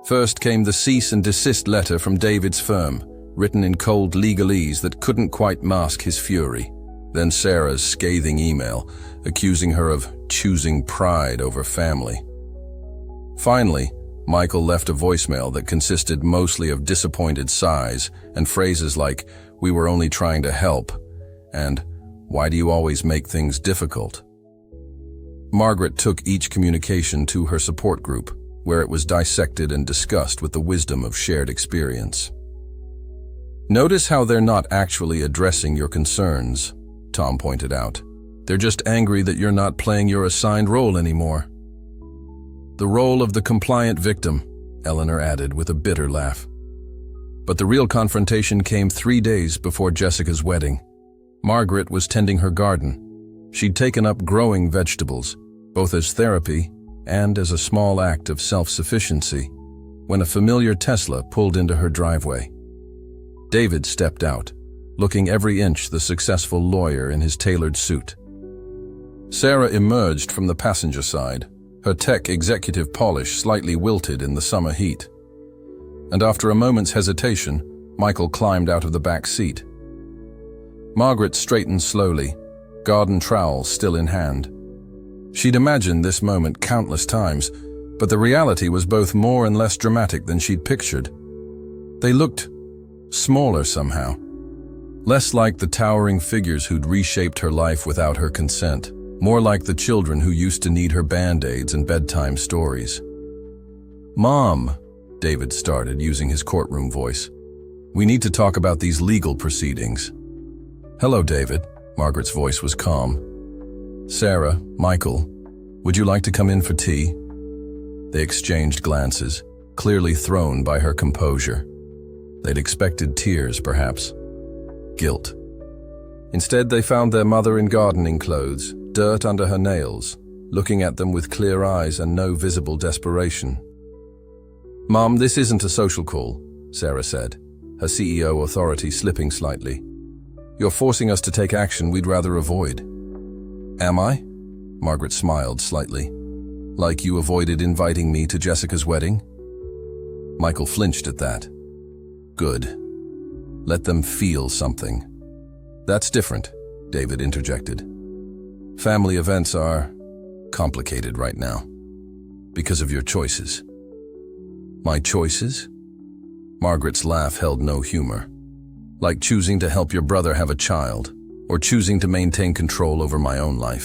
First came the cease and desist letter from David's firm, written in cold legalese that couldn't quite mask his fury. Then Sarah's scathing email, accusing her of choosing pride over family. Finally, Michael left a voicemail that consisted mostly of disappointed sighs and phrases like, "We were only trying to help," and "Why do you always make things difficult?" Margaret took each communication to her support group, where it was dissected and discussed with the wisdom of shared experience. "Notice how they're not actually addressing your concerns," Tom pointed out. "They're just angry that you're not playing your assigned role anymore." "The role of the compliant victim," Eleanor added with a bitter laugh. But the real confrontation came 3 days before Jessica's wedding. Margaret was tending her garden. She'd taken up growing vegetables, both as therapy and as a small act of self-sufficiency, when a familiar Tesla pulled into her driveway. David stepped out, looking every inch the successful lawyer in his tailored suit. Sarah emerged from the passenger side, her tech executive polish slightly wilted in the summer heat. And after a moment's hesitation, Michael climbed out of the back seat. Margaret straightened slowly, garden trowel still in hand. She'd imagined this moment countless times, but the reality was both more and less dramatic than she'd pictured. They looked smaller somehow, less like the towering figures who'd reshaped her life without her consent, more like the children who used to need her band-aids and bedtime stories. "Mom," David started, using his courtroom voice, "we need to talk about these legal proceedings." "Hello, David." Margaret's voice was calm. "Sarah, Michael, would you like to come in for tea?" They exchanged glances, clearly thrown by her composure. They'd expected tears, perhaps. Guilt. Instead, they found their mother in gardening clothes, dirt under her nails, looking at them with clear eyes and no visible desperation. "Mom, this isn't a social call," Sarah said, her CEO authority slipping slightly. "You're forcing us to take action we'd rather avoid." "Am I?" Margaret smiled slightly. "Like you avoided inviting me to Jessica's wedding?" Michael flinched at that. "Good. Let them feel something." "That's different," David interjected. "Family events are complicated right now because of your choices." "My choices?" Margaret's laugh held no humor. "Like choosing to help your brother have a child, or choosing to maintain control over my own life."